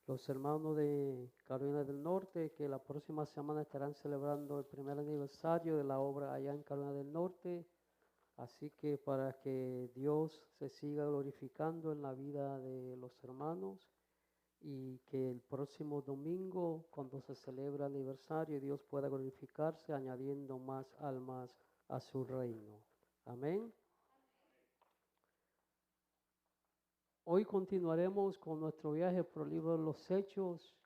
los hermanos de Carolina del Norte, que la próxima semana estarán celebrando el primer aniversario de la obra allá en Carolina del Norte. Así que para que Dios se siga glorificando en la vida de los hermanos y que el próximo domingo, cuando se celebra el aniversario, Dios pueda glorificarse añadiendo más almas a su reino. Amén. Hoy continuaremos con nuestro viaje por el libro de los Hechos.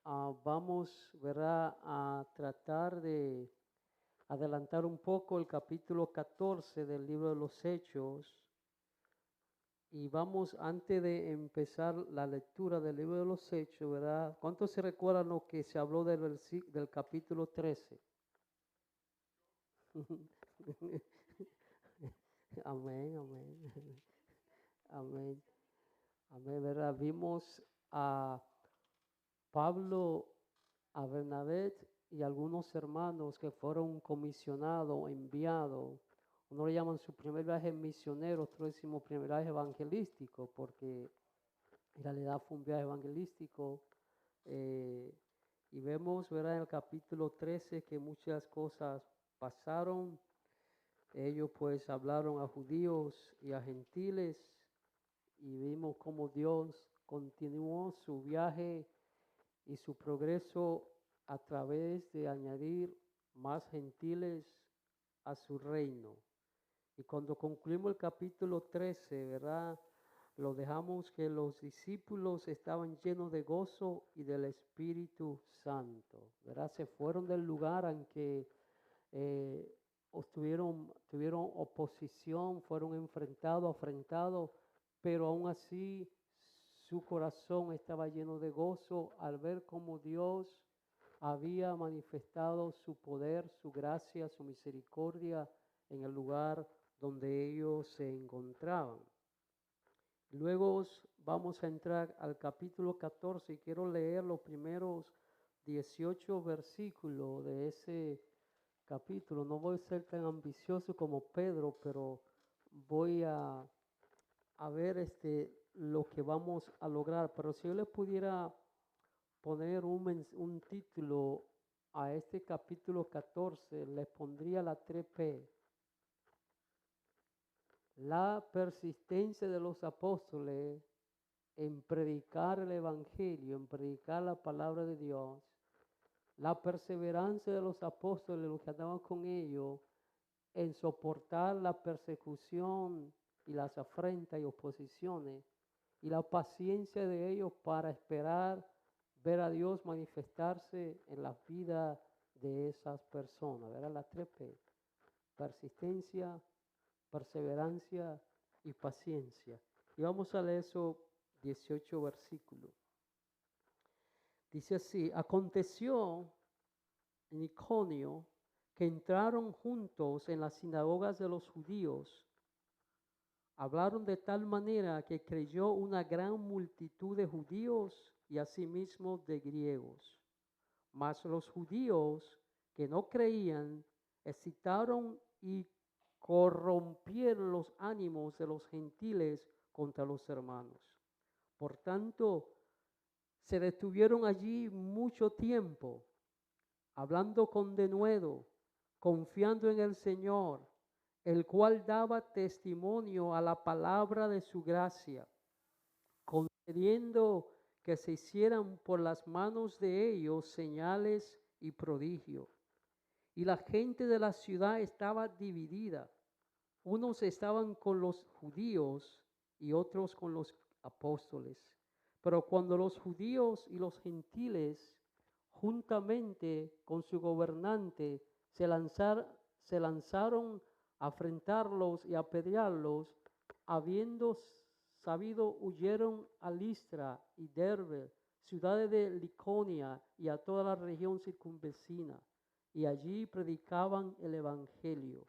Vamos, ¿verdad?, a tratar de adelantar un poco el capítulo 14 del libro de los Hechos. Y vamos, antes de empezar la lectura del libro de los Hechos, ¿verdad? ¿Cuántos se recuerdan lo que se habló del capítulo 13? Amén, amén. Amén. Amén, ¿verdad? Vimos a Pablo, a Bernabé y algunos hermanos que fueron comisionados, enviados. Uno le llaman su primer viaje misionero, otro decimos primer viaje evangelístico, porque en realidad fue un viaje evangelístico. Y vemos, ¿verdad?, en el capítulo 13 que muchas cosas pasaron. Ellos pues hablaron a judíos y a gentiles y vimos cómo Dios continuó su viaje y su progreso a través de añadir más gentiles a su reino. Y cuando concluimos el capítulo 13, ¿verdad?, lo dejamos que los discípulos estaban llenos de gozo y del Espíritu Santo, ¿verdad? Se fueron del lugar en que tuvieron oposición, fueron afrentados, pero aún así su corazón estaba lleno de gozo al ver cómo Dios había manifestado su poder, su gracia, su misericordia en el lugar donde ellos se encontraban. Luego vamos a entrar al capítulo 14 y quiero leer los primeros 18 versículos de ese capítulo. No voy a ser tan ambicioso como Pedro, pero voy a ver lo que vamos a lograr. Pero si yo les pudiera poner un título a este capítulo 14, les pondría la 3P. La persistencia de los apóstoles en predicar el Evangelio, en predicar la palabra de Dios. La perseverancia de los apóstoles, los que andaban con ellos, en soportar la persecución y las afrentas y oposiciones. Y la paciencia de ellos para esperar ver a Dios manifestarse en la vida de esas personas. ¿Verdad? Las 3P. Persistencia, perseverancia y paciencia. Y vamos a leer esos 18 versículos. Dice así: aconteció en Iconio que entraron juntos en las sinagogas de los judíos. Hablaron de tal manera que creyó una gran multitud de judíos y asimismo de griegos. Mas los judíos que no creían excitaron y corrompieron los ánimos de los gentiles contra los hermanos. Por tanto, se detuvieron allí mucho tiempo, hablando con denuedo, confiando en el Señor, el cual daba testimonio a la palabra de su gracia, concediendo que se hicieran por las manos de ellos señales y prodigios. Y la gente de la ciudad estaba dividida. Unos estaban con los judíos y otros con los apóstoles. Pero cuando los judíos y los gentiles, juntamente con su gobernante, se lanzaron a afrentarlos y a apedrearlos, habiendo sabido, huyeron a Listra y Derbe, ciudades de Liconia y a toda la región circunvecina, y allí predicaban el evangelio.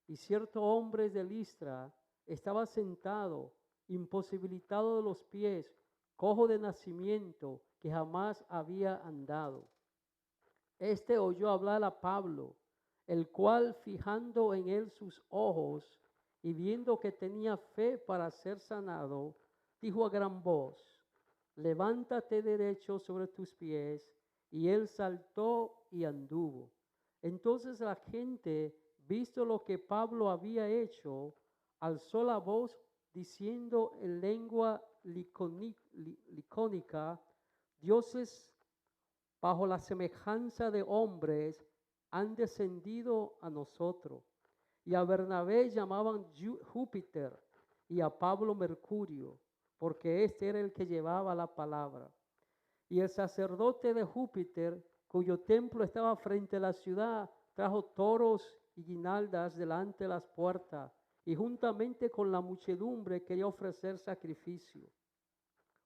Y cierto hombre de Listra estaba sentado, imposibilitado de los pies, cojo de nacimiento, que jamás había andado. Este oyó hablar a Pablo, el cual, fijando en él sus ojos y viendo que tenía fe para ser sanado, dijo a gran voz: levántate derecho sobre tus pies. Y él saltó y anduvo. Entonces la gente, visto lo que Pablo había hecho, alzó la voz diciendo en lengua licónica, dioses bajo la semejanza de hombres han descendido a nosotros. Y a Bernabé llamaban Júpiter y a Pablo Mercurio, porque este era el que llevaba la palabra. Y el sacerdote de Júpiter, cuyo templo estaba frente a la ciudad, trajo toros y guinaldas delante de las puertas, y juntamente con la muchedumbre quería ofrecer sacrificio.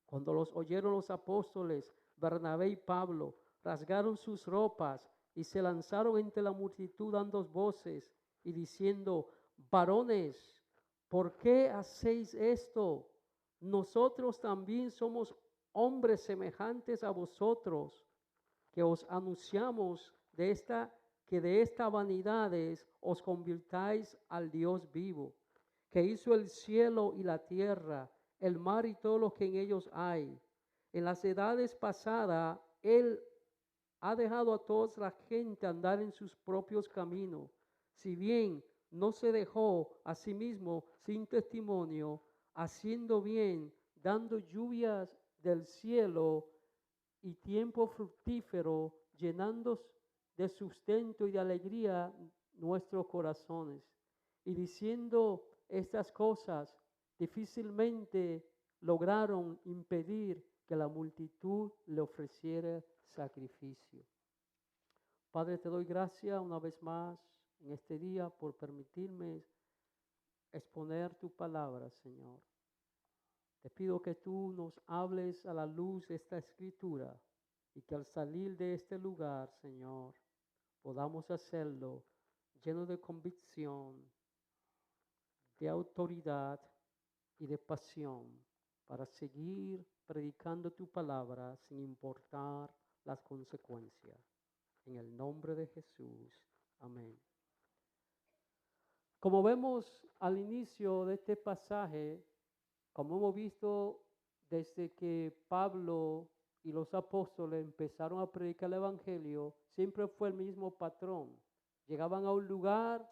Cuando los oyeron los apóstoles, Bernabé y Pablo, rasgaron sus ropas y se lanzaron entre la multitud dando voces y diciendo, varones, ¿por qué hacéis esto? Nosotros también somos hombres semejantes a vosotros, que os anunciamos que de esta vanidades os convirtáis al Dios vivo, que hizo el cielo y la tierra, el mar y todo lo que en ellos hay. En las edades pasadas, Él ha dejado a toda la gente andar en sus propios caminos, si bien no se dejó a sí mismo sin testimonio, haciendo bien, dando lluvias del cielo y tiempo fructífero, llenando de sustento y de alegría nuestros corazones. Y diciendo estas cosas, difícilmente lograron impedir que la multitud le ofreciera sacrificio. Padre, te doy gracias una vez más en este día por permitirme exponer tu palabra, Señor. Te pido que tú nos hables a la luz de esta escritura y que al salir de este lugar, Señor, podamos hacerlo lleno de convicción, de autoridad y de pasión para seguir predicando tu palabra sin importar las consecuencias. En el nombre de Jesús. Amén. Como vemos al inicio de este pasaje, como hemos visto desde que Pablo y los apóstoles empezaron a predicar el evangelio, siempre fue el mismo patrón. Llegaban a un lugar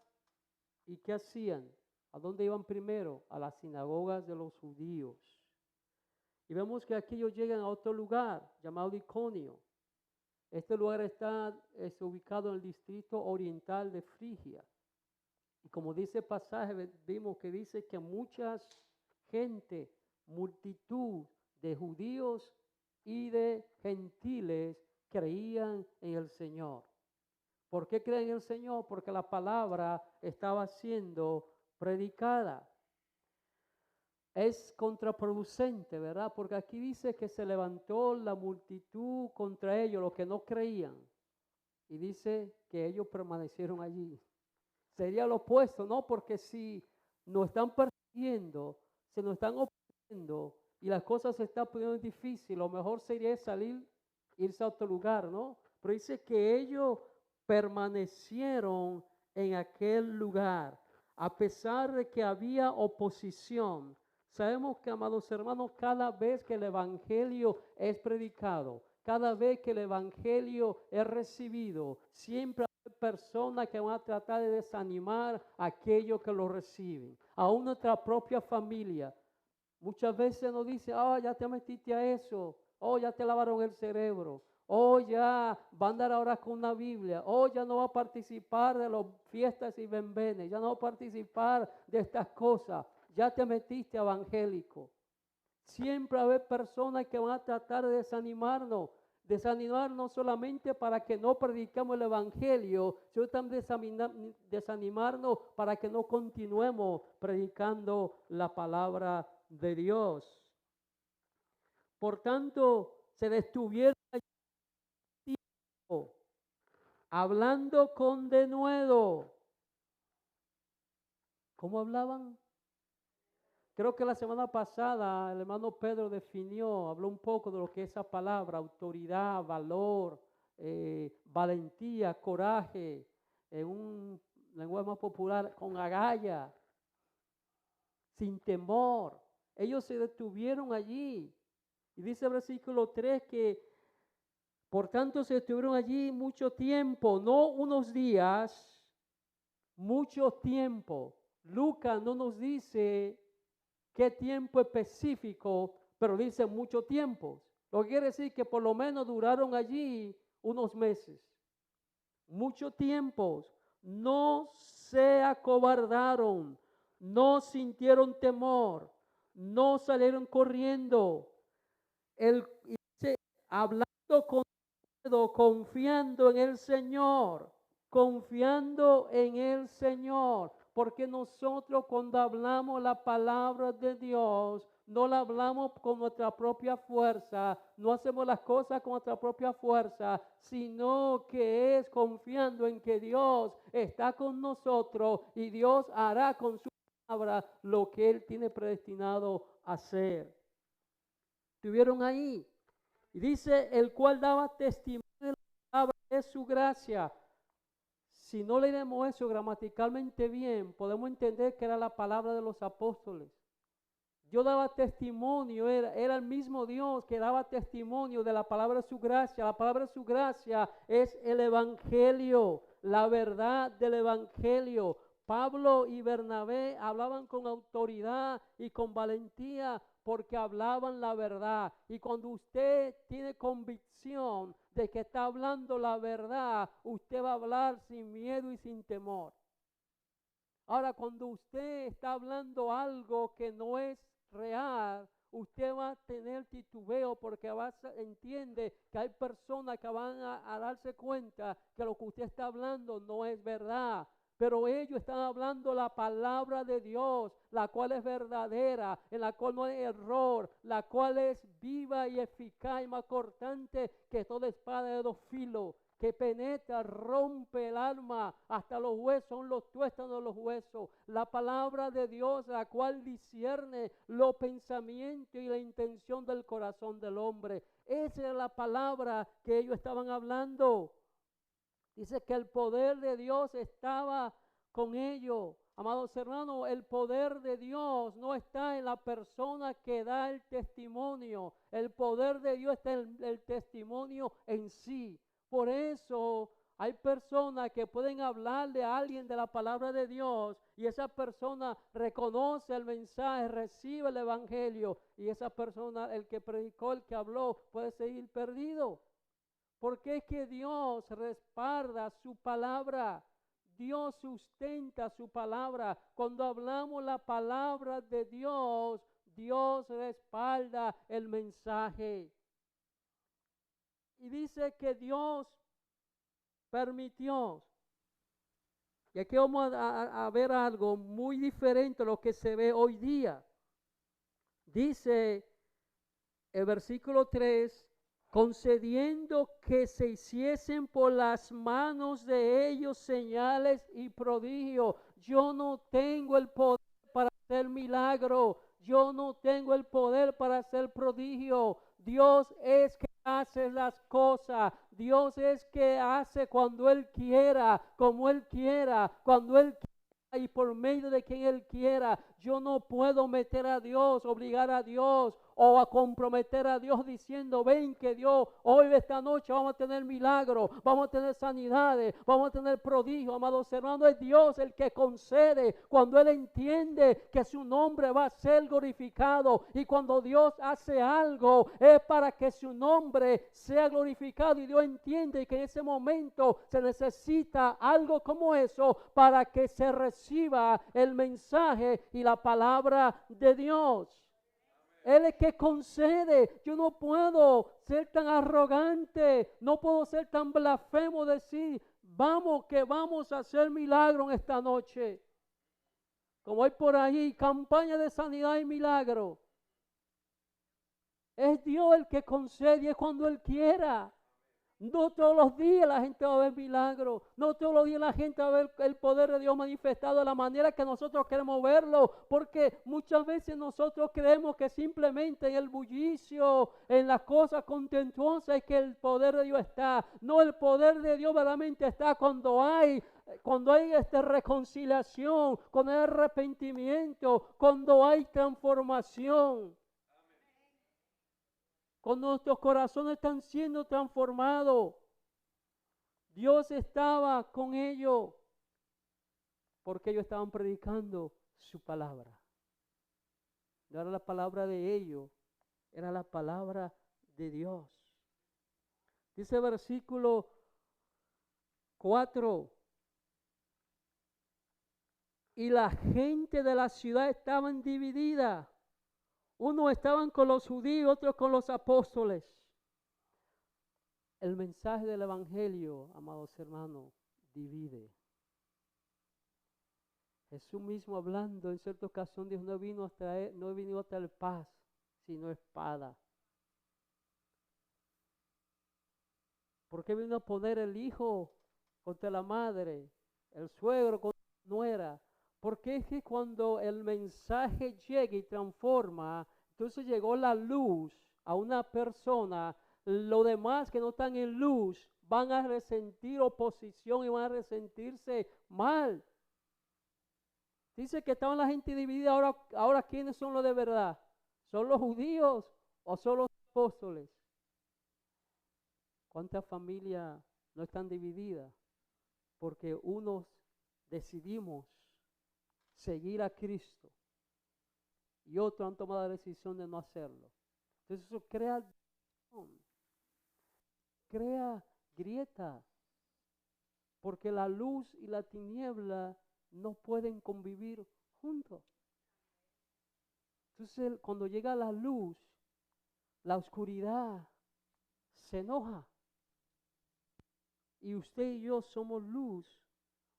y ¿qué hacían? ¿A dónde iban primero? A las sinagogas de los judíos. Y vemos que aquí ellos llegan a otro lugar llamado Iconio. Este lugar está ubicado en el distrito oriental de Frigia. Y como dice el pasaje, vimos que dice que muchas gente, multitud de judíos y de gentiles creían en el Señor. ¿Por qué creen en el Señor? Porque la palabra estaba siendo predicada. Es contraproducente, ¿verdad? Porque aquí dice que se levantó la multitud contra ellos, los que no creían. Y dice que ellos permanecieron allí. Sería lo opuesto, ¿no? Porque si nos están persiguiendo, se nos están oprimiendo y las cosas se están poniendo difíciles, lo mejor sería salir, irse a otro lugar, ¿no? Pero dice que ellos permanecieron en aquel lugar, a pesar de que había oposición. Sabemos que, amados hermanos, cada vez que el evangelio es predicado, cada vez que el evangelio es recibido, siempre hay personas que van a tratar de desanimar a aquellos que lo reciben. Aún nuestra propia familia. Muchas veces nos dice, ya te metiste a eso, ya te lavaron el cerebro, ya va a andar ahora con una Biblia, ya no va a participar de las fiestas y benbenes, ya no va a participar de estas cosas, ya te metiste evangélico. Siempre va a haber personas que van a tratar de desanimarnos solamente para que no predicamos el evangelio, sino también desanimarnos para que no continuemos predicando la palabra de Dios. Por tanto, se detuvieron allí tiempo, hablando con denuedo. ¿Cómo hablaban? Creo que la semana pasada el hermano Pedro habló un poco de lo que es esa palabra, autoridad, valor, valentía, coraje, en un lenguaje más popular, con agallas, sin temor. Ellos se detuvieron allí Y dice el versículo 3 que por tanto se estuvieron allí mucho tiempo, no unos días, mucho tiempo. Lucas no nos dice qué tiempo específico, pero dice mucho tiempo. Lo que quiere decir que por lo menos duraron allí unos meses. Mucho tiempo. No se acobardaron, no sintieron temor, no salieron corriendo. Hablando con confiando en el Señor, confiando en el Señor, porque nosotros cuando hablamos la palabra de Dios, no la hablamos con nuestra propia fuerza, no hacemos las cosas con nuestra propia fuerza, sino que es confiando en que Dios está con nosotros y Dios hará con su palabra lo que Él tiene predestinado a hacer. Estuvieron ahí. Y dice, el cual daba testimonio de la palabra de su gracia. Si no leemos eso gramaticalmente bien, podemos entender que era la palabra de los apóstoles. Dios daba testimonio, era el mismo Dios que daba testimonio de la palabra de su gracia. La palabra de su gracia es el evangelio, la verdad del evangelio. Pablo y Bernabé hablaban con autoridad y con valentía porque hablaban la verdad. Y cuando usted tiene convicción de que está hablando la verdad, usted va a hablar sin miedo y sin temor. Ahora, cuando usted está hablando algo que no es real, usted va a tener titubeo porque entiende que hay personas que van a darse cuenta que lo que usted está hablando no es verdad. Pero ellos están hablando la palabra de Dios, la cual es verdadera, en la cual no hay error, la cual es viva y eficaz y más cortante que toda espada de dos filos, que penetra, rompe el alma hasta los huesos, son los tuétanos de los huesos. La palabra de Dios, la cual discierne los pensamientos y la intención del corazón del hombre. Esa es la palabra que ellos estaban hablando. Dice que el poder de Dios estaba con ellos. Amados hermanos, el poder de Dios no está en la persona que da el testimonio. El poder de Dios está en el testimonio en sí. Por eso hay personas que pueden hablarle a alguien de la palabra de Dios y esa persona reconoce el mensaje, recibe el evangelio y esa persona, el que predicó, el que habló, puede seguir perdido. Porque es que Dios respalda su palabra. Dios sustenta su palabra. Cuando hablamos la palabra de Dios, Dios respalda el mensaje. Y dice que Dios permitió. Y aquí vamos a ver algo muy diferente a lo que se ve hoy día. Dice el versículo 3, concediendo que se hiciesen por las manos de ellos señales y prodigios. Yo no tengo el poder para hacer milagro. Yo no tengo el poder para hacer prodigio. Dios es que hace las cosas. Dios es que hace cuando Él quiera, como Él quiera, cuando Él quiera y por medio de quien Él quiera. Yo no puedo meter a Dios, obligar a Dios o a comprometer a Dios diciendo, ven que Dios, hoy esta noche vamos a tener milagros, vamos a tener sanidades, vamos a tener prodigios. Amados hermanos, es Dios el que concede cuando Él entiende que su nombre va a ser glorificado. Y cuando Dios hace algo es para que su nombre sea glorificado y Dios entiende que en ese momento se necesita algo como eso para que se reciba el mensaje y la palabra de Dios. Él es que concede. Yo no puedo ser tan arrogante, no puedo ser tan blasfemo, decir, vamos que vamos a hacer milagro en esta noche. Como hay por ahí, campaña de sanidad y milagro. Es Dios el que concede, es cuando Él quiera. No todos los días la gente va a ver milagros. No todos los días la gente va a ver el poder de Dios manifestado de la manera que nosotros queremos verlo. Porque muchas veces nosotros creemos que simplemente en el bullicio, en las cosas contentuosas es que el poder de Dios está. No, el poder de Dios verdaderamente está cuando hay reconciliación, cuando hay arrepentimiento, cuando hay transformación. cuando nuestros corazones están siendo transformados. Dios estaba con ellos porque ellos estaban predicando su palabra. No era la palabra de ellos, era la palabra de Dios. Dice el versículo 4. Y la gente de la ciudad estaban dividida. Unos estaban con los judíos, otros con los apóstoles. El mensaje del evangelio, amados hermanos, divide. Jesús mismo hablando en cierta ocasión dijo, no he venido a traer paz, sino espada. ¿Por qué vino a poner el hijo contra la madre, el suegro contra la nuera? Porque es que cuando el mensaje llega y transforma, entonces llegó la luz a una persona, los demás que no están en luz van a resentir oposición y van a resentirse mal. Dice que estaban la gente dividida, ahora ¿quiénes son los de verdad? ¿Son los judíos o son los apóstoles? ¿Cuántas familias no están divididas? Porque unos decidimos seguir a Cristo y otros han tomado la decisión de no hacerlo. Entonces eso crea grieta, porque la luz y la tiniebla no pueden convivir juntos. Entonces cuando llega la luz, la oscuridad se enoja. Y usted y yo somos luz,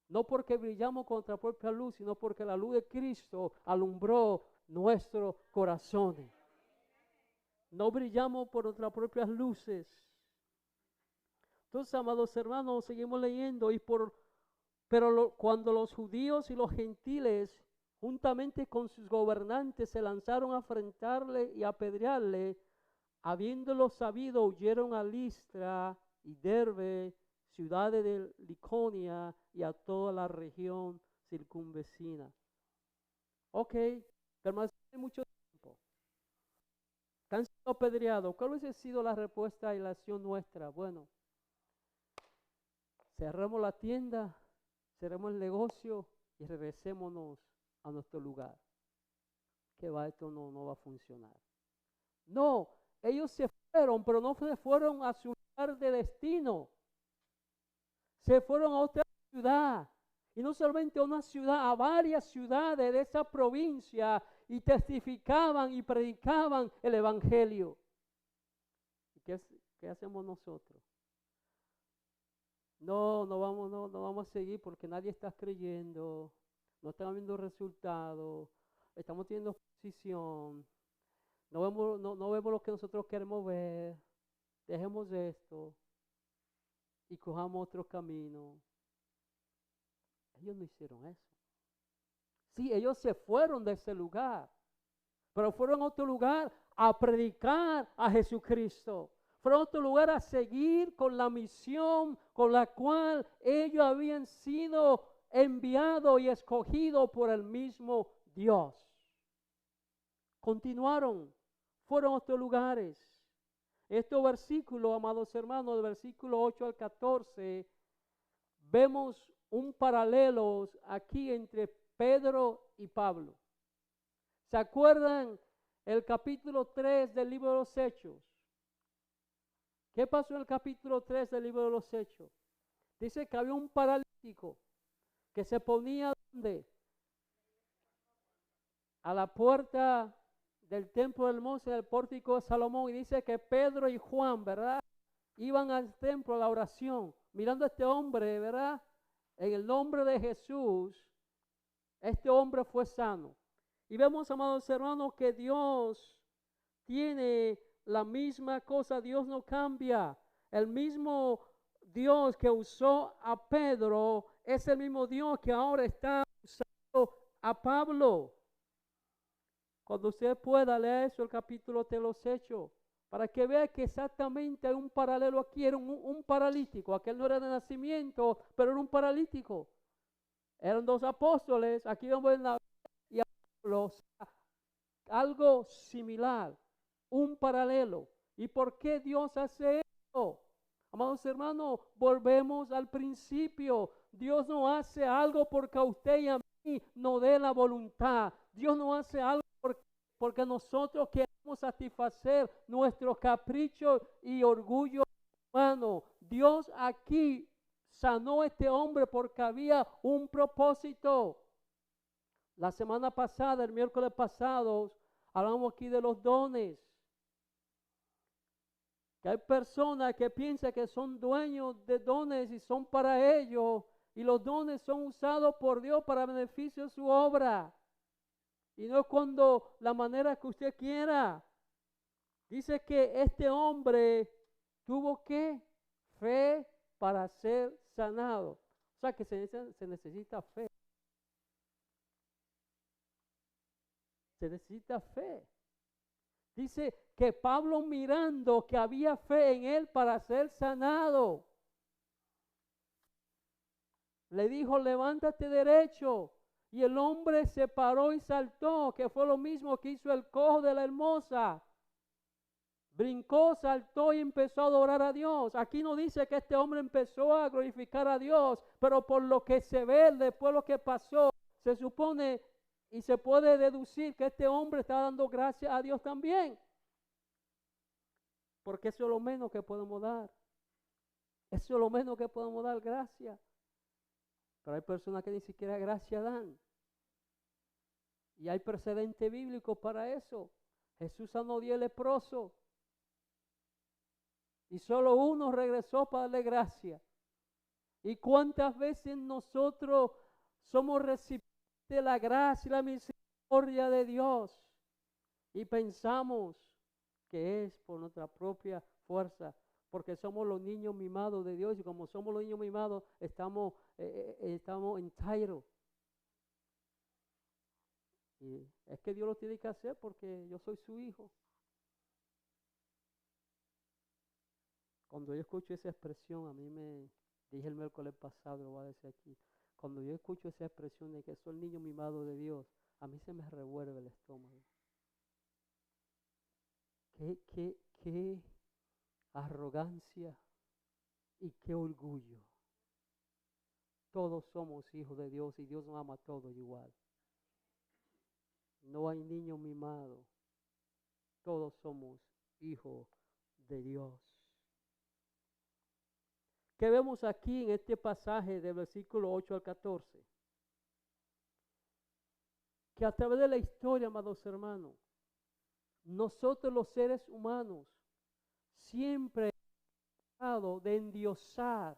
no porque brillamos con nuestra propia luz, sino porque la luz de Cristo alumbró nuestros corazones. No brillamos por nuestras propias luces. Entonces, amados hermanos, seguimos leyendo. Cuando los judíos y los gentiles, juntamente con sus gobernantes, se lanzaron a afrentarle y a apedrearle, habiéndolo sabido, huyeron a Listra y Derbe, ciudades de Liconia y a toda la región circunvecina. Ok, permanece mucho tiempo. Están siendo apedreados. ¿Cuál hubiese sido la respuesta y la acción nuestra? Bueno, cerremos la tienda, cerremos el negocio y regresémonos a nuestro lugar. Que esto no va a funcionar. No, ellos se fueron, pero no se fueron a su lugar de destino. Se fueron a otra ciudad, y no solamente a una ciudad, a varias ciudades de esa provincia, y testificaban y predicaban el evangelio. ¿Y qué hacemos nosotros? No vamos a seguir porque nadie está creyendo, no estamos viendo resultados, estamos teniendo oposición, no vemos lo que nosotros queremos ver, dejemos esto y cojamos otro camino. Ellos no hicieron eso. Sí, ellos se fueron de ese lugar, pero fueron a otro lugar a predicar a Jesucristo. Fueron a otro lugar a seguir con la misión con la cual ellos habían sido enviados y escogidos por el mismo Dios. Continuaron, fueron a otros lugares. Estos versículos, amados hermanos, del versículo 8 al 14, vemos un paralelo aquí entre Pedro y Pablo. ¿Se acuerdan el capítulo 3 del libro de los Hechos? ¿Qué pasó en el capítulo 3 del libro de los Hechos? Dice que había un paralítico que se ponía ¿dónde? A la puerta del templo del monte del pórtico de Salomón, y dice que Pedro y Juan, ¿verdad? Iban al templo a la oración, mirando a este hombre, ¿verdad? En el nombre de Jesús, este hombre fue sano. Y vemos, amados hermanos, que Dios tiene la misma cosa, Dios no cambia. El mismo Dios que usó a Pedro es el mismo Dios que ahora está usando a Pablo. Cuando usted pueda leer eso, el capítulo de los Hechos, para que vea que exactamente hay un paralelo aquí. Era un paralítico, aquel no era de nacimiento, pero era un paralítico. Eran dos apóstoles, aquí vemos en la y algo similar, un paralelo. ¿Y por qué Dios hace esto? Amados hermanos, volvemos al principio. Dios no hace algo porque a usted y a mí no dé la voluntad. Dios no hace algo porque nosotros queremos satisfacer nuestros caprichos y orgullo humano. Dios aquí sanó a este hombre porque había un propósito. La semana pasada, el miércoles pasado, hablamos aquí de los dones. Que hay personas que piensan que son dueños de dones y son para ellos, y los dones son usados por Dios para beneficio de su obra. Y no es cuando la manera que usted quiera. Dice que este hombre tuvo que fe para ser sanado. O sea que se necesita fe. Se necesita fe. Dice que Pablo, mirando que había fe en él para ser sanado, le dijo: levántate derecho. Y el hombre se paró y saltó, que fue lo mismo que hizo el cojo de la hermosa. Brincó, saltó y empezó a adorar a Dios. Aquí no dice que este hombre empezó a glorificar a Dios, pero por lo que se ve después lo que pasó, se supone y se puede deducir que este hombre está dando gracias a Dios también. Porque eso es lo menos que podemos dar. Eso es lo menos que podemos dar, gracias. Pero hay personas que ni siquiera gracias dan. Y hay precedente bíblico para eso. Jesús sanó 10 leprosos. Y solo uno regresó para darle gracia. ¿Y cuántas veces nosotros somos recipientes de la gracia y la misericordia de Dios? Y pensamos que es por nuestra propia fuerza, porque somos los niños mimados de Dios, y como somos los niños mimados, estamos entitled. Y es que Dios lo tiene que hacer porque yo soy su hijo. Cuando yo escucho esa expresión, a mí me dije el miércoles pasado, lo voy a decir aquí, cuando yo escucho esa expresión de que soy el niño mimado de Dios, a mí se me revuelve el estómago. Qué arrogancia y qué orgullo. Todos somos hijos de Dios y Dios nos ama a todos igual. No hay niño mimado. Todos somos hijos de Dios. ¿Qué vemos aquí en este pasaje del versículo 8 al 14? Que a través de la historia, amados hermanos, nosotros los seres humanos siempre hemos tratado de endiosar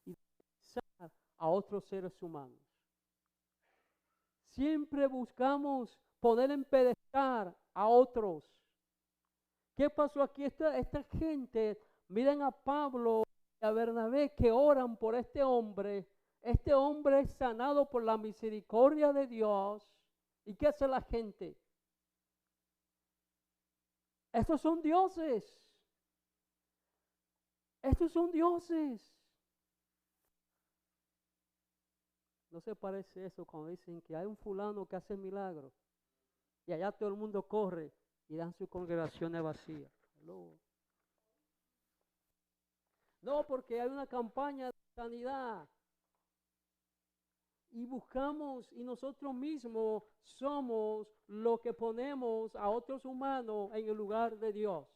y de a otros seres humanos. Siempre buscamos poner en pedestal a otros. ¿Qué pasó aquí? Esta gente, miren a Pablo y a Bernabé que oran por este hombre. Este hombre es sanado por la misericordia de Dios. ¿Y qué hace la gente? Estos son dioses. Estos son dioses. ¿No se parece eso cuando dicen que hay un fulano que hace milagros y allá todo el mundo corre y dan sus congregaciones vacías? No, porque hay una campaña de sanidad y buscamos, y nosotros mismos somos lo que ponemos a otros humanos en el lugar de Dios,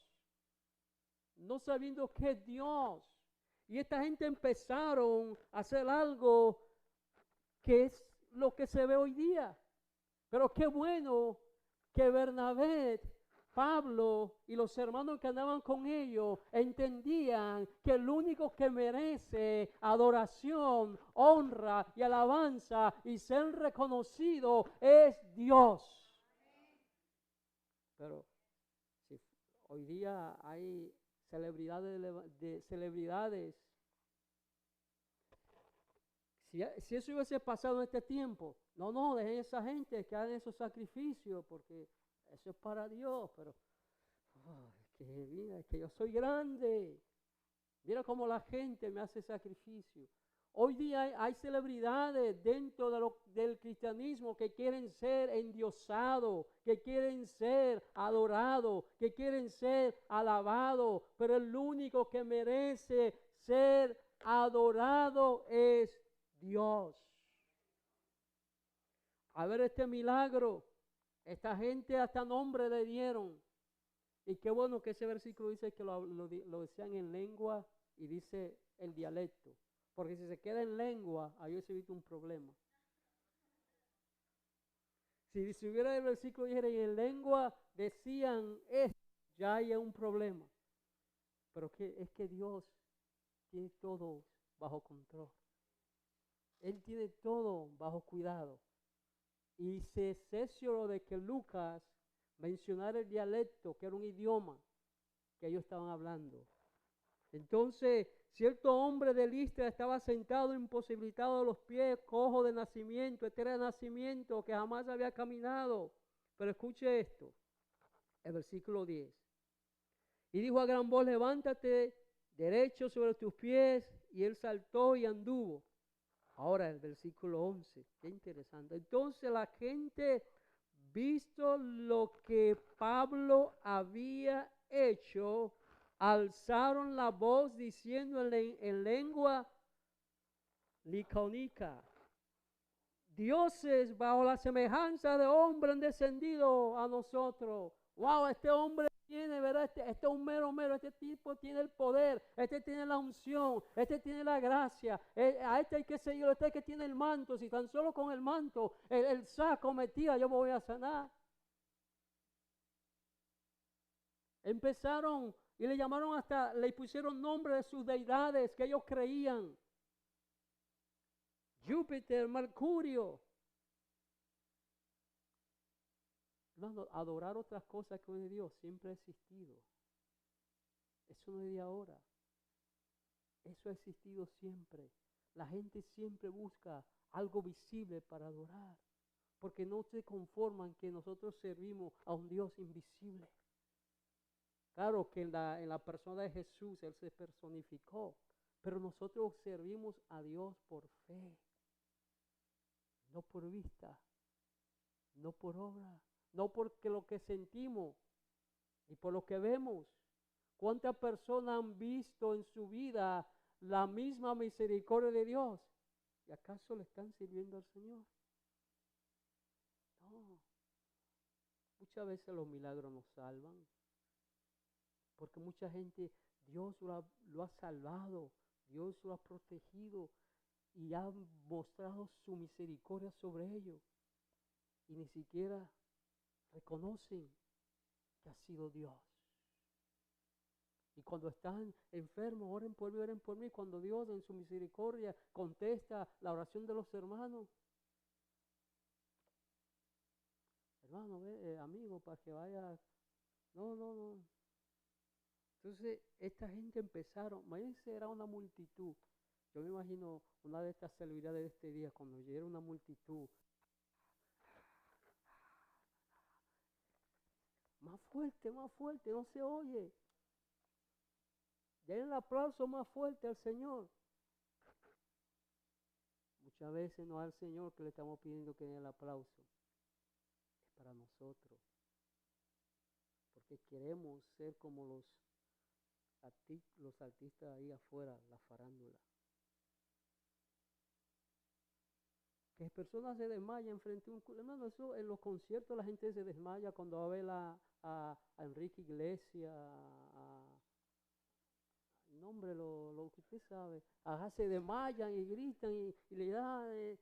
no sabiendo que es Dios. Y esta gente empezaron a hacer algo que es lo que se ve hoy día. Pero qué bueno que Bernabé, Pablo y los hermanos que andaban con ellos entendían que el único que merece adoración, honra y alabanza y ser reconocido es Dios. Pero si hoy día hay celebridades. Si eso hubiese pasado en este tiempo, no, dejen esa gente que hagan esos sacrificios porque eso es para Dios, pero mira, es que yo soy grande. Mira cómo la gente me hace sacrificio. Hoy día hay celebridades dentro del cristianismo que quieren ser endiosados, que quieren ser adorados, que quieren ser alabados, pero el único que merece ser adorado es Dios. A ver este milagro, esta gente hasta nombre le dieron. Y qué bueno que ese versículo dice que lo decían en lengua y dice el dialecto. Porque si se queda en lengua, ahí se evita un problema. Si hubiera el versículo dijera y en lengua decían esto, ya hay un problema. Pero es que Dios tiene todo bajo control. Él tiene todo bajo cuidado. Y se cercioró de que Lucas mencionara el dialecto, que era un idioma que ellos estaban hablando. Entonces, cierto hombre de Listra estaba sentado imposibilitado de los pies, cojo de nacimiento, este era de nacimiento, que jamás había caminado. Pero escuche esto, el versículo 10. Y dijo a gran voz, levántate derecho sobre tus pies, y él saltó y anduvo. Ahora el versículo 11, qué interesante. Entonces la gente, visto lo que Pablo había hecho, alzaron la voz diciendo en lengua licónica, dioses bajo la semejanza de hombre han descendido a nosotros. Wow, este hombre tiene, ¿verdad? Este es un mero, este tipo tiene el poder, este tiene la unción, este tiene la gracia, a este hay que seguirlo, este es que tiene el manto, si tan solo con el manto, el saco metida, yo me voy a sanar. Empezaron y le llamaron hasta, le pusieron nombre de sus deidades que ellos creían. Júpiter, Mercurio. No, adorar otras cosas que no es Dios siempre ha existido. Eso no es de ahora. Eso ha existido siempre. La gente siempre busca algo visible para adorar. Porque no se conforman que nosotros servimos a un Dios invisible. Claro que en la persona de Jesús Él se personificó. Pero nosotros servimos a Dios por fe. No por vista. No por obra. No porque lo que sentimos. Y por lo que vemos. ¿Cuántas personas han visto en su vida la misma misericordia de Dios? ¿Y acaso le están sirviendo al Señor? No. Muchas veces los milagros nos salvan. Porque mucha gente, Dios lo ha salvado, Dios lo ha protegido y ha mostrado su misericordia sobre ellos. Y ni siquiera reconocen que ha sido Dios. Y cuando están enfermos, oren por mí. Cuando Dios en su misericordia contesta la oración de los hermanos. Hermano, amigo, para que vaya. No. Entonces, esta gente empezaron, imagínense, era una multitud. Yo me imagino una de estas celebridades de este día, cuando llega una multitud. Más fuerte, no se oye. Den el aplauso más fuerte al Señor. Muchas veces no es al Señor que le estamos pidiendo que dé el aplauso. Es para nosotros. Porque queremos ser como los artistas ahí afuera, la farándula. Que personas se desmayan frente a un culto. Hermano, eso en los conciertos la gente se desmaya cuando va a ver a Enrique Iglesias, nombre, lo que usted sabe. Ajá, se desmayan y gritan y le dan.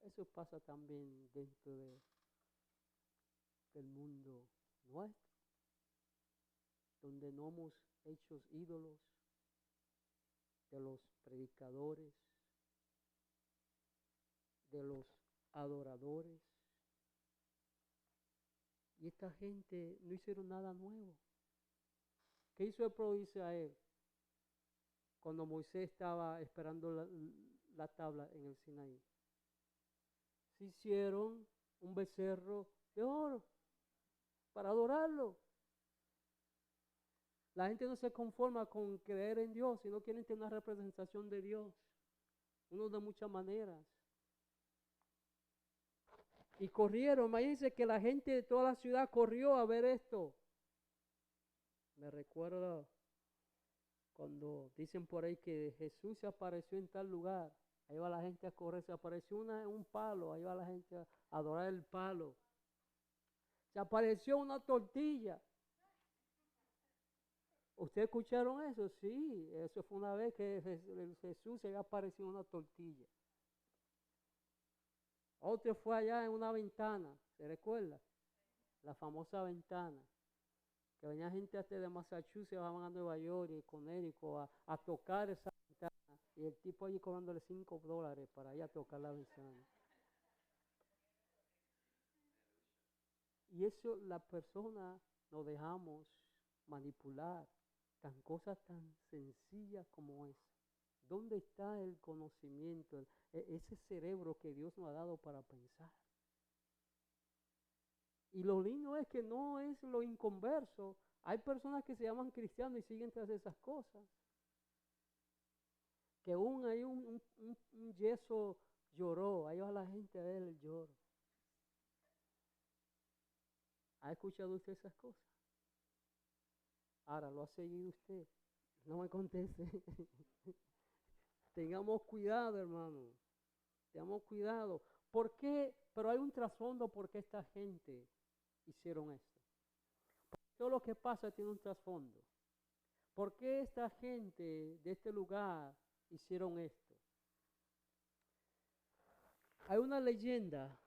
Eso pasa también dentro del mundo nuestro, donde no hemos hecho ídolos de los predicadores, de los adoradores. Y esta gente no hicieron nada nuevo. ¿Qué hizo el pueblo de Israel cuando Moisés estaba esperando la tabla en el Sinaí? Se hicieron un becerro de oro para adorarlo. La gente no se conforma con creer en Dios, sino quieren tener una representación de Dios. Uno de muchas maneras. Y corrieron, imagínense que la gente de toda la ciudad corrió a ver esto. Me recuerdo cuando dicen por ahí que Jesús se apareció en tal lugar. Ahí va la gente a correr, se apareció un palo, ahí va la gente a adorar el palo. Se apareció una tortilla. ¿Ustedes escucharon eso? Sí, eso fue una vez que Jesús se había aparecido en una tortilla. Otro fue allá en una ventana, ¿se recuerda? La famosa ventana. Que venía gente hasta de Massachusetts, bajaban a Nueva York y Connecticut a tocar esa ventana. Y el tipo allí cobrándole $5 para ir a tocar la ventana. Y eso la persona nos dejamos manipular. Tan cosas tan sencillas como esa. ¿Dónde está el conocimiento, ese cerebro que Dios nos ha dado para pensar? Y lo lindo es que no es lo inconverso. Hay personas que se llaman cristianos y siguen tras esas cosas. Que hay un yeso lloró, ahí va la gente a ver el lloro. ¿Ha escuchado usted esas cosas? Ahora, ¿lo ha seguido usted? No me conteste. Tengamos cuidado, hermano. Tengamos cuidado. ¿Por qué? Pero hay un trasfondo por qué esta gente hicieron esto. Todo lo que pasa tiene un trasfondo. ¿Por qué esta gente de este lugar hicieron esto? Hay una leyenda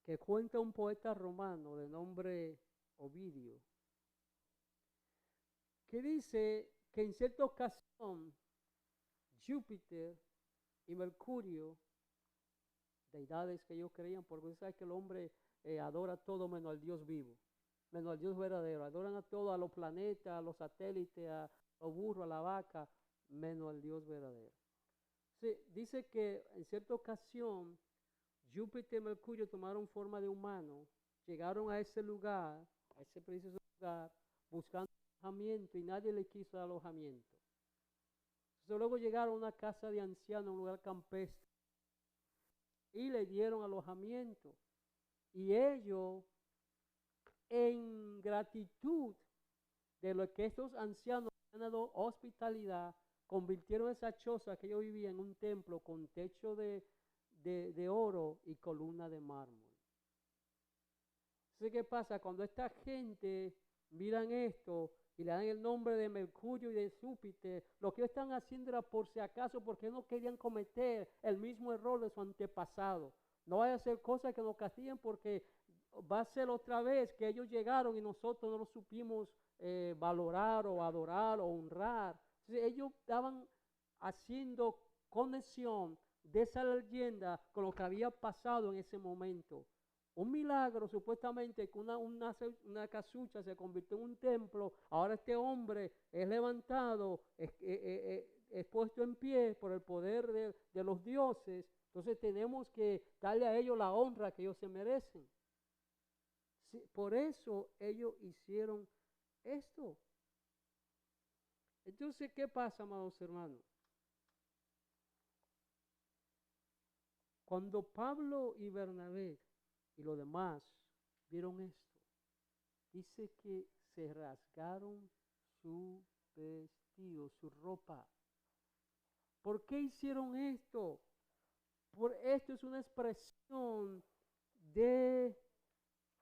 que cuenta un poeta romano de nombre Ovidio, que dice que en cierta ocasión Júpiter y Mercurio, deidades que ellos creían, porque usted sabe que el hombre adora todo menos al Dios vivo, menos al Dios verdadero, adoran a todo, a los planetas, a los satélites, a los burros, a la vaca, menos al Dios verdadero. Sí, dice que en cierta ocasión Júpiter y Mercurio tomaron forma de humano, llegaron a ese lugar, a ese preciso lugar, buscando alojamiento y nadie le quiso dar alojamiento. Entonces luego llegaron a una casa de ancianos, un lugar campestre, y le dieron alojamiento. Y ellos, en gratitud de lo que estos ancianos han dado hospitalidad, convirtieron esa choza que ellos vivían en un templo con techo de oro y columna de mármol. Entonces, ¿qué pasa? Cuando esta gente miran esto y le dan el nombre de Mercurio y de Júpiter, lo que ellos están haciendo era por si acaso, porque no querían cometer el mismo error de su antepasado. No vaya a ser cosas que nos castiguen, porque va a ser otra vez que ellos llegaron y nosotros no lo supimos valorar o adorar o honrar. Entonces, ellos estaban haciendo conexión de esa leyenda con lo que había pasado en ese momento. Un milagro, supuestamente, que una casucha se convirtió en un templo. Ahora este hombre es levantado, es puesto en pie por el poder de los dioses. Entonces tenemos que darle a ellos la honra que ellos se merecen. Sí, por eso ellos hicieron esto. Entonces, ¿qué pasa, amados hermanos? Cuando Pablo y Bernabé y los demás vieron esto, dice que se rasgaron su vestido, su ropa. ¿Por qué hicieron esto? Por esto es una expresión de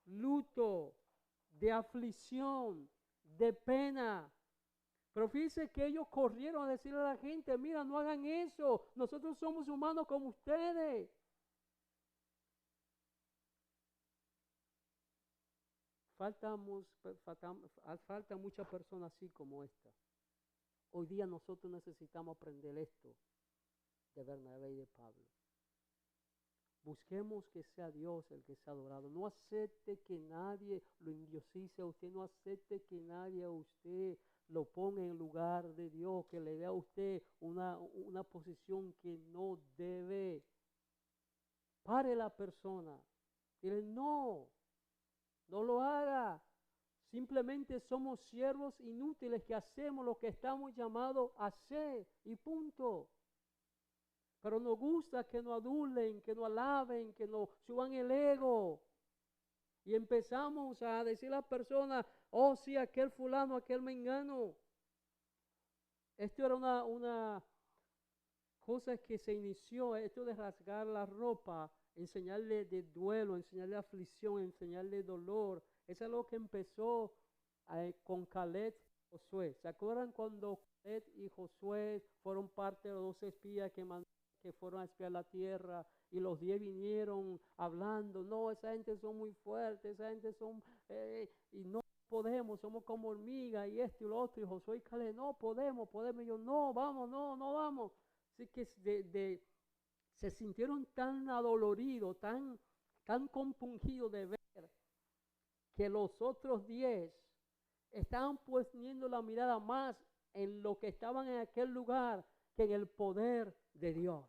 luto, de aflicción, de pena. Pero fíjense que ellos corrieron a decirle a la gente, mira, no hagan eso, nosotros somos humanos como ustedes. Faltan muchas personas así como esta. Hoy día nosotros necesitamos aprender esto de Bernabé y de Pablo. Busquemos que sea Dios el que sea adorado. No acepte que nadie lo endiosice a usted. No acepte que nadie a usted lo ponga en lugar de Dios, que le dé a usted una posición que no debe. Pare la persona. Dile, no lo haga. Simplemente somos siervos inútiles que hacemos lo que estamos llamados a hacer y punto. Pero nos gusta que nos adulen, que nos alaben, que nos suban el ego. Y empezamos a decir a las personas, oh sí, aquel fulano, aquel mengano. Esto era una cosa que se inició, esto de rasgar la ropa, enseñarle de duelo, enseñarle aflicción, enseñarle dolor. Eso es lo que empezó con Caleb y Josué. ¿Se acuerdan cuando Caleb y Josué fueron parte de los 12 espías que fueron a espiar la tierra? Y los 10 vinieron hablando, no, esa gente son muy fuertes, esa gente son, y no podemos, somos como hormigas y esto y lo otro. Y Josué y Caleb, no podemos. Y yo, no, vamos, no vamos. Así que se sintieron tan adoloridos, tan compungidos de ver que los otros 10 estaban poniendo la mirada más en lo que estaban en aquel lugar que en el poder de Dios.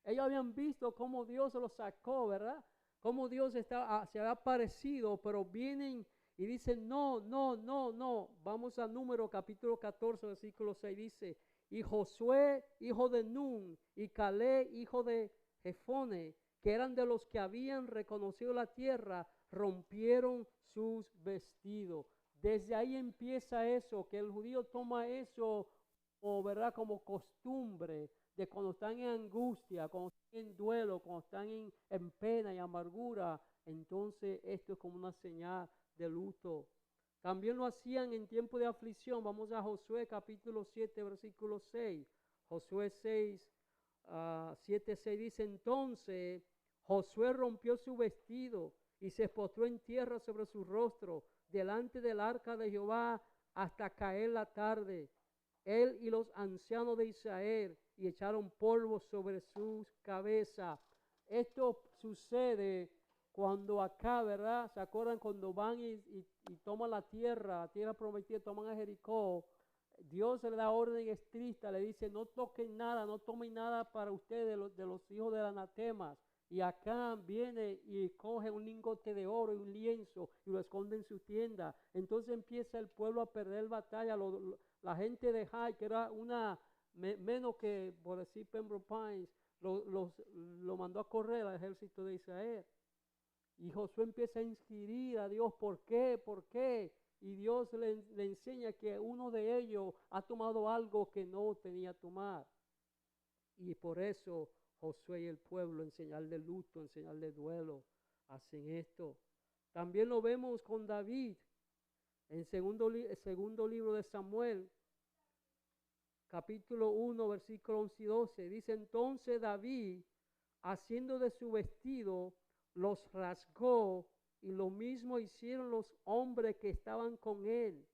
Ellos habían visto cómo Dios los sacó, ¿verdad? Cómo Dios se había aparecido, pero vienen y dicen, no. Vamos a Número capítulo 14, versículo 6, dice, y Josué, hijo de Nun, y Caleb, hijo de Jefone, que eran de los que habían reconocido la tierra, rompieron sus vestidos. Desde ahí empieza eso, que el judío toma eso, o verdad, como costumbre, de cuando están en angustia, cuando están en duelo, cuando están en pena y amargura, entonces esto es como una señal de luto. También lo hacían en tiempo de aflicción. Vamos a Josué capítulo 7, versículo 6. Josué 6, 7, 6 dice, entonces Josué rompió su vestido y se postró en tierra sobre su rostro delante del arca de Jehová hasta caer la tarde. Él y los ancianos de Israel, y echaron polvo sobre sus cabezas. Esto sucede cuando acá, ¿verdad? ¿Se acuerdan cuando van y toman la tierra prometida, toman a Jericó? Dios le da orden estricta, le dice, no toquen nada, no tomen nada para ustedes de los hijos del anatema. Y acá viene y coge un lingote de oro y un lienzo y lo esconde en su tienda. Entonces empieza el pueblo a perder batalla. La gente de Jai, que era menos que, por decir, Pembroke Pines, lo mandó a correr al ejército de Israel. Y Josué empieza a inscribir a Dios, ¿por qué? Y Dios le enseña que uno de ellos ha tomado algo que no tenía que tomar. Y por eso Josué y el pueblo, en señal de luto, en señal de duelo, hacen esto. También lo vemos con David, en segundo libro de Samuel, capítulo 1, versículos 11 y 12. Dice, entonces David, haciendo de su vestido, los rasgó, y lo mismo hicieron los hombres que estaban con él.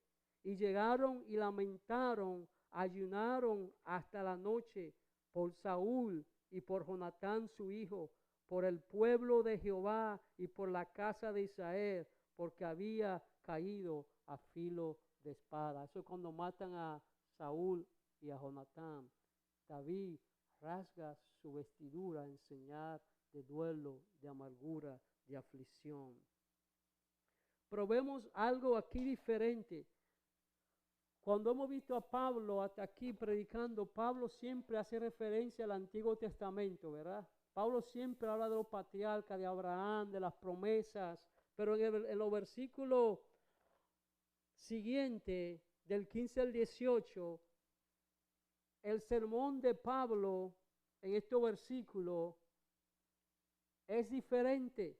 Y llegaron y lamentaron, ayunaron hasta la noche por Saúl y por Jonatán su hijo, por el pueblo de Jehová y por la casa de Israel, porque había caído a filo de espada. Eso es cuando matan a Saúl y a Jonatán. David rasga su vestidura en señal de duelo, de amargura, de aflicción. Pero vemos algo aquí diferente. Cuando hemos visto a Pablo hasta aquí predicando, Pablo siempre hace referencia al Antiguo Testamento, ¿verdad? Pablo siempre habla de los patriarcas, de Abraham, de las promesas, pero en los versículos siguientes, del 15 al 18, el sermón de Pablo en estos versículos es diferente.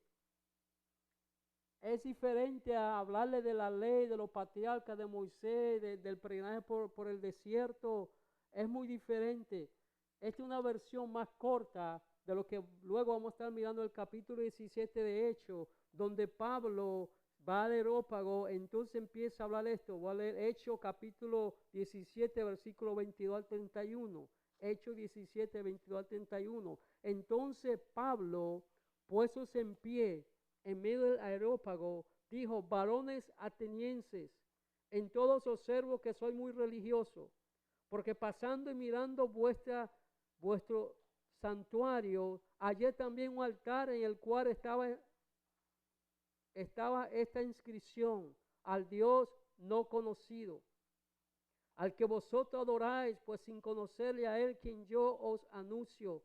Es diferente a hablarle de la ley, de los patriarcas, de Moisés, del peregrinaje por el desierto. Es muy diferente. Esta es una versión más corta de lo que luego vamos a estar mirando el capítulo 17 de Hechos, donde Pablo va al Areópago, entonces empieza a hablar esto. Voy a leer Hechos capítulo 17, versículo 22 al 31. Hechos 17, 22 al 31. Entonces Pablo, puestos en pie, en medio del Areópago, dijo, varones atenienses, en todos observo que soy muy religioso, porque pasando y mirando vuestro santuario, hallé también un altar en el cual estaba estaba esta inscripción: al Dios no conocido, al que vosotros adoráis, pues sin conocerle a Él, quien yo os anuncio,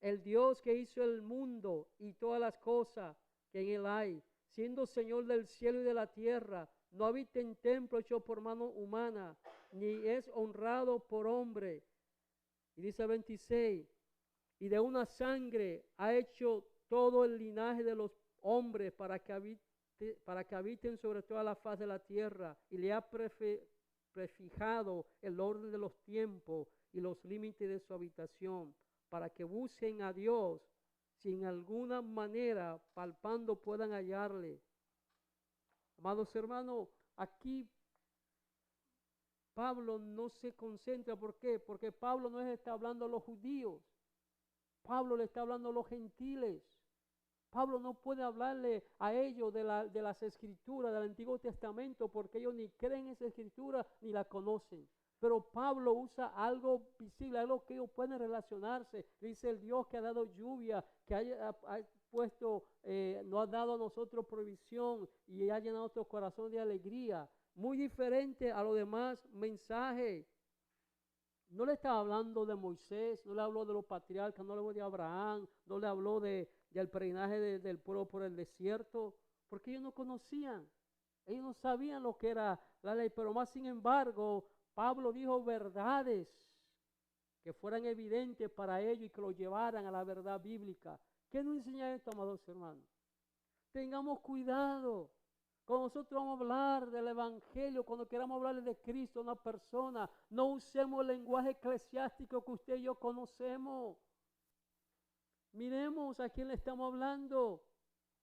el Dios que hizo el mundo y todas las cosas que en él hay, siendo Señor del cielo y de la tierra, no habita en templo hecho por mano humana, ni es honrado por hombre. Y dice el 26, y de una sangre ha hecho todo el linaje de los hombres para que habiten sobre toda la faz de la tierra, y le ha prefijado el orden de los tiempos y los límites de su habitación, para que busquen a Dios, si en alguna manera palpando puedan hallarle. Amados hermanos, aquí Pablo no se concentra. ¿Por qué? Porque Pablo no está hablando a los judíos. Pablo le está hablando a los gentiles. Pablo no puede hablarle a ellos de las escrituras del Antiguo Testamento, porque ellos ni creen en esa escritura ni la conocen. Pero Pablo usa algo visible, algo que ellos pueden relacionarse. Dice: el Dios que ha dado lluvia, que ha puesto, nos ha dado a nosotros provisión y ha llenado nuestro corazón de alegría. Muy diferente a los demás mensajes. No le estaba hablando de Moisés, no le habló de los patriarcas, no le habló de Abraham, no le habló del peregrinaje del pueblo por el desierto, porque ellos no conocían, ellos no sabían lo que era la ley. Pero más sin embargo, Pablo dijo verdades que fueran evidentes para ellos y que lo llevaran a la verdad bíblica. ¿Qué nos enseña esto, amados hermanos? Tengamos cuidado. Cuando nosotros vamos a hablar del Evangelio, cuando queramos hablarle de Cristo a una persona, no usemos el lenguaje eclesiástico que usted y yo conocemos. Miremos a quién le estamos hablando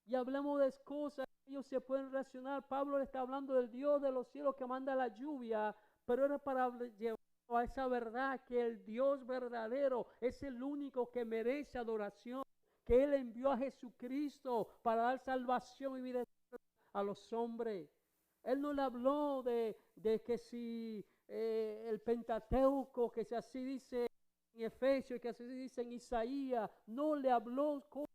y hablemos de cosas que ellos se pueden relacionar. Pablo le está hablando del Dios de los cielos que manda la lluvia, pero era para llevar a esa verdad que el Dios verdadero es el único que merece adoración, que Él envió a Jesucristo para dar salvación y vida a los hombres. Él no le habló de que si el Pentateuco, que si así dice en Efesios, que así dice en Isaías, no le habló como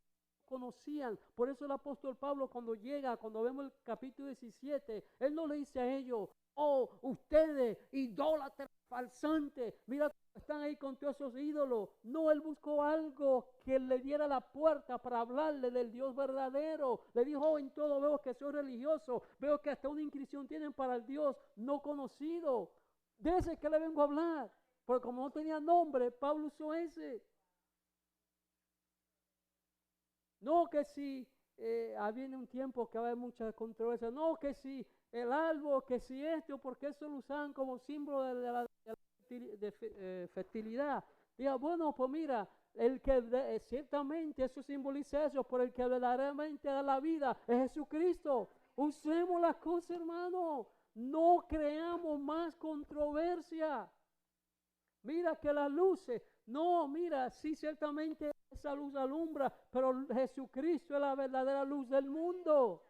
conocían. Por eso el apóstol Pablo, cuando vemos el capítulo 17, él no le dice a ellos: oh, ustedes idólatras, falsantes, mira, están ahí con todos esos ídolos. No, él buscó algo que le diera la puerta para hablarle del Dios verdadero. Le dijo: oh, en todo veo que soy religioso, veo que hasta una inscripción tienen para el Dios no conocido. De ese que le vengo a hablar, porque como no tenía nombre, Pablo usó ese. No que si viene un tiempo que va a haber mucha controversia, no que si el árbol, que si esto, porque eso lo usan como símbolo de la fertilidad. Diga: bueno, pues mira, el que ciertamente eso simboliza eso, por el que verdaderamente da la vida es Jesucristo. Usemos las cosas, hermano. No creamos más controversia. Mira que las luces, no, mira, sí, ciertamente esa luz alumbra, pero Jesucristo es la verdadera luz del mundo.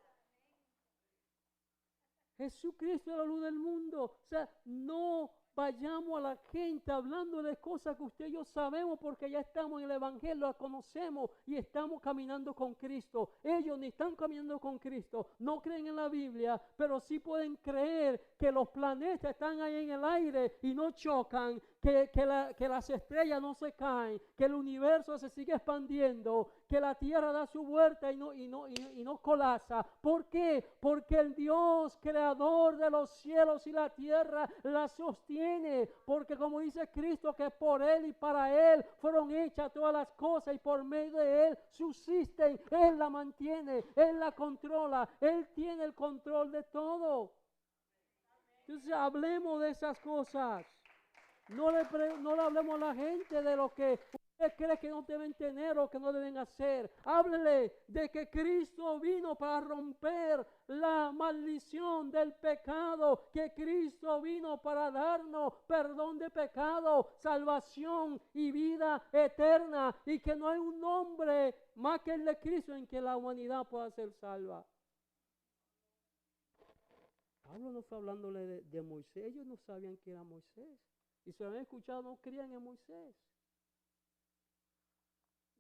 Jesucristo es la luz del mundo. O sea, no vayamos a la gente hablando de cosas que usted y yo sabemos, porque ya estamos en el Evangelio, la conocemos y estamos caminando con Cristo. Ellos ni están caminando con Cristo, no creen en la Biblia, pero sí pueden creer que los planetas están ahí en el aire y no chocan, que las estrellas no se caen, que el universo se sigue expandiendo, que la tierra da su vuelta y no colapsa. ¿Por qué? Porque el Dios creador de los cielos y la tierra la sostiene. Porque como dice Cristo, que por Él y para Él fueron hechas todas las cosas, y por medio de Él subsisten. Él la mantiene, Él la controla, Él tiene el control de todo. Entonces hablemos de esas cosas. No le hablemos a la gente de lo que usted cree que no deben tener o que no deben hacer. Háblele de que Cristo vino para romper la maldición del pecado, que Cristo vino para darnos perdón de pecado, salvación y vida eterna, y que no hay un nombre más que el de Cristo en que la humanidad pueda ser salva. Pablo no está hablándole de Moisés. Ellos no sabían que era Moisés. Y si lo habían escuchado, no creían en Moisés.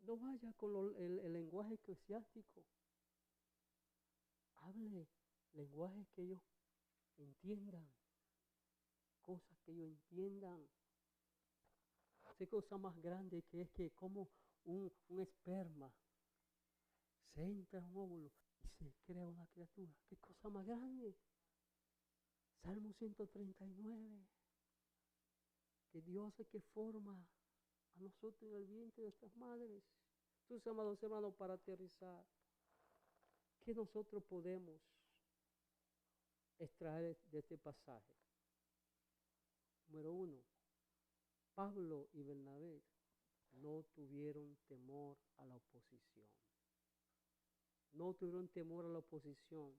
No vaya con el lenguaje eclesiástico. hablemosle lenguajes que ellos entiendan, cosas que ellos entiendan. Qué cosa más grande que es que como un esperma se entra en un óvulo y se crea una criatura. Qué cosa más grande. Salmo 139. Que Dios es que forma a nosotros en el vientre de nuestras madres. Entonces, amados hermanos, para aterrizar, ¿qué nosotros podemos extraer de este pasaje? Número 1, Pablo y Bernabé no tuvieron temor a la oposición. No tuvieron temor a la oposición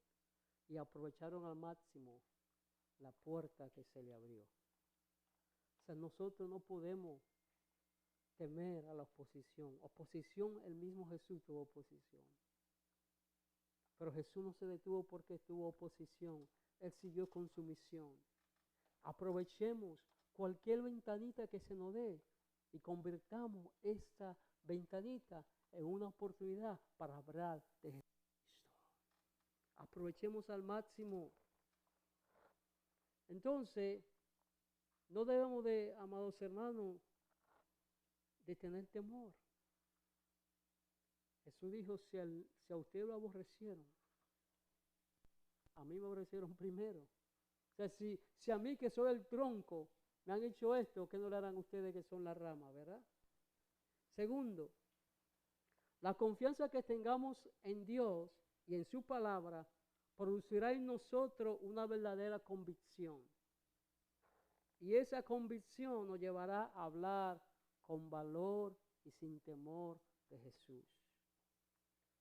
y aprovecharon al máximo la puerta que se le abrió. O sea, nosotros no podemos temer a la oposición. Oposición, el mismo Jesús tuvo oposición. Pero Jesús no se detuvo porque tuvo oposición. Él siguió con su misión. Aprovechemos cualquier ventanita que se nos dé y convirtamos esta ventanita en una oportunidad para hablar de Jesucristo. Aprovechemos al máximo. Entonces, no debemos de, amados hermanos, de tener temor. Jesús dijo, si a usted lo aborrecieron, a mí me aborrecieron primero. O sea, si a mí que soy el tronco me han hecho esto, ¿qué no le harán ustedes que son las ramas, verdad? Segundo, la confianza que tengamos en Dios y en su palabra producirá en nosotros una verdadera convicción. Y esa convicción nos llevará a hablar con valor y sin temor de Jesús.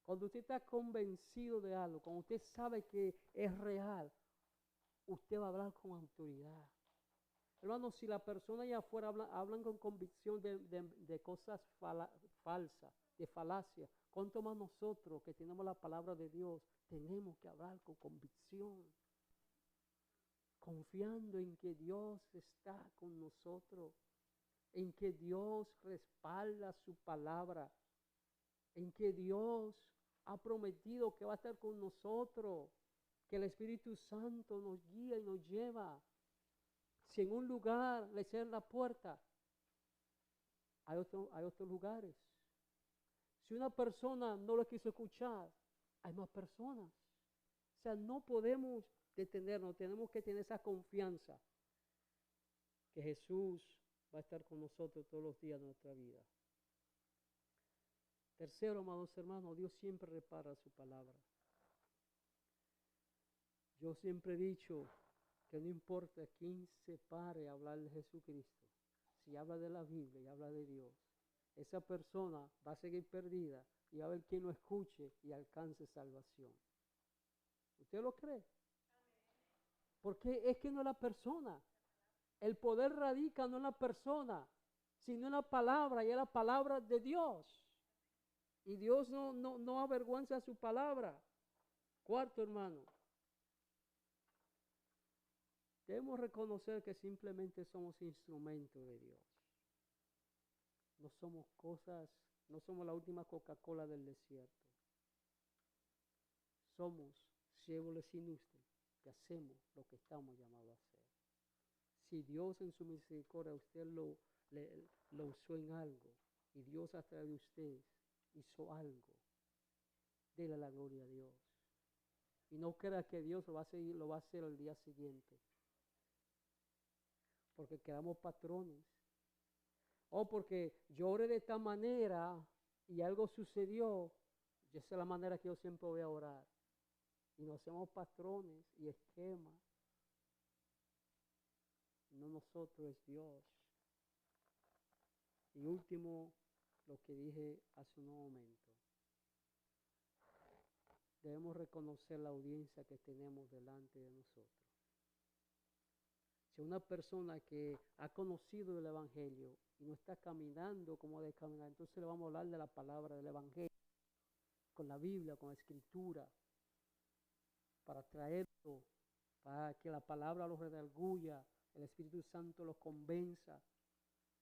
Cuando usted está convencido de algo, cuando usted sabe que es real, usted va a hablar con autoridad. Hermano, si la persona allá afuera hablan con convicción de cosas falsas, de falacias, ¿cuánto más nosotros que tenemos la palabra de Dios tenemos que hablar con convicción? Confiando en que Dios está con nosotros, en que Dios respalda su palabra, en que Dios ha prometido que va a estar con nosotros, que el Espíritu Santo nos guía y nos lleva. Si en un lugar le cierran la puerta, hay otros lugares. Si una persona no lo quiso escuchar, hay más personas. O sea, no podemos detenernos, tenemos que tener esa confianza que Jesús va a estar con nosotros todos los días de nuestra vida. Tercero, amados hermanos, Dios siempre repara su palabra. Yo siempre he dicho que no importa quién se pare a hablar de Jesucristo, si habla de la Biblia y habla de Dios, esa persona va a seguir perdida y va a haber quien lo escuche y alcance salvación. ¿Usted lo cree? Porque es que no es la persona. El poder radica no en la persona, sino en la palabra, y es la palabra de Dios. Y Dios no avergüenza su palabra. Cuarto, hermano, debemos reconocer que simplemente somos instrumentos de Dios. No somos cosas, no somos la última Coca-Cola del desierto. Somos siervos ilustres que hacemos lo que estamos llamados a hacer. Si Dios en su misericordia usted lo usó en algo y Dios a través de usted hizo algo, déle la gloria a Dios. Y no crea que Dios lo va a hacer el día siguiente. Porque quedamos patrones. O porque yo oré de esta manera y algo sucedió, esa es la manera que yo siempre voy a orar. Y nos hacemos patrones y esquemas. No nosotros, es Dios. Y último, lo que dije hace un momento. Debemos reconocer la audiencia que tenemos delante de nosotros. Si una persona que ha conocido el Evangelio y no está caminando como debe caminar, entonces le vamos a hablar de la palabra del Evangelio, con la Biblia, con la Escritura, para traerlo, para que la palabra los redarguya, el Espíritu Santo los convenza.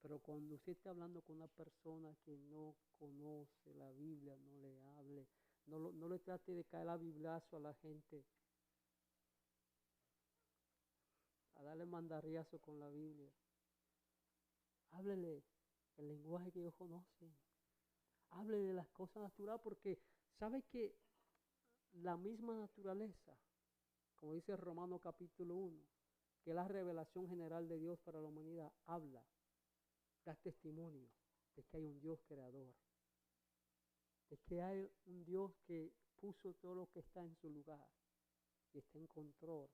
Pero cuando usted está hablando con una persona que no conoce la Biblia, no le hable No le trate de caer a bibliazo a la gente, a darle mandarriazo con la Biblia. Háblele el lenguaje que ellos conocen. Háblele de las cosas naturales, porque sabe que la misma naturaleza, como dice Romanos capítulo 1, que es la revelación general de Dios para la humanidad, habla, da testimonio de que hay un Dios creador, de que hay un Dios que puso todo lo que está en su lugar y está en control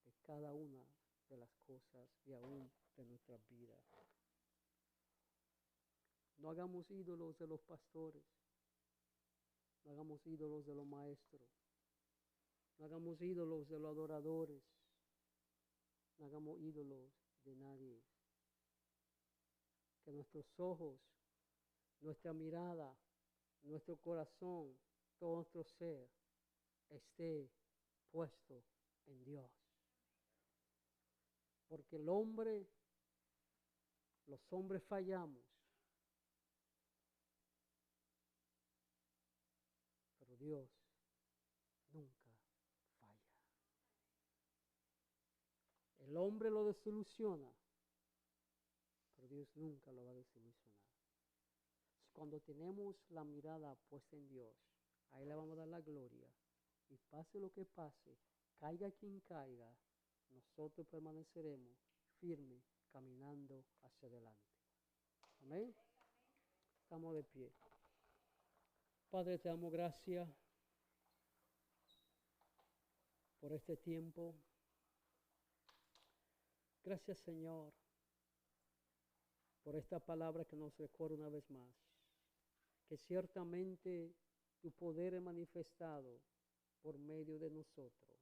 de cada una de las cosas y aún de nuestras vidas. No hagamos ídolos de los pastores, no hagamos ídolos de los maestros, no hagamos ídolos de los adoradores, no hagamos ídolos de nadie. Que nuestros ojos, nuestra mirada, nuestro corazón, todo nuestro ser esté puesto en Dios. Porque los hombres fallamos, pero Dios nunca falla. El hombre lo desilusiona, pero Dios nunca lo va a desilusionar. Cuando tenemos la mirada puesta en Dios, ahí le vamos a dar la gloria. Y pase lo que pase, caiga quien caiga, nosotros permaneceremos firmes caminando hacia adelante. Amén. Estamos de pie. Padre, te damos gracias por este tiempo. Gracias, Señor, por esta palabra que nos recuerda una vez más, que ciertamente tu poder es manifestado por medio de nosotros,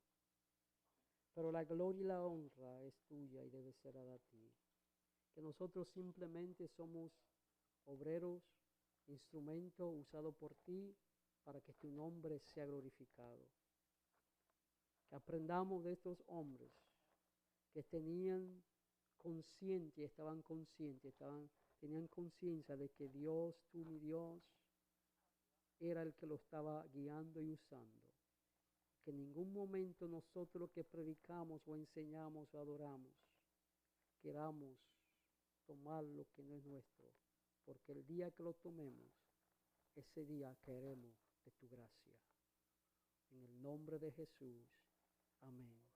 pero la gloria y la honra es tuya y debe ser a ti. Que nosotros simplemente somos obreros, instrumentos usados por ti para que tu nombre sea glorificado. Que aprendamos de estos hombres que tenían conciencia, estaban conscientes, tenían conciencia de que Dios, tú mi Dios, era el que lo estaba guiando y usando. Que en ningún momento nosotros que predicamos o enseñamos o adoramos, queramos tomar lo que no es nuestro, porque el día que lo tomemos, ese día caeremos de tu gracia. En el nombre de Jesús. Amén.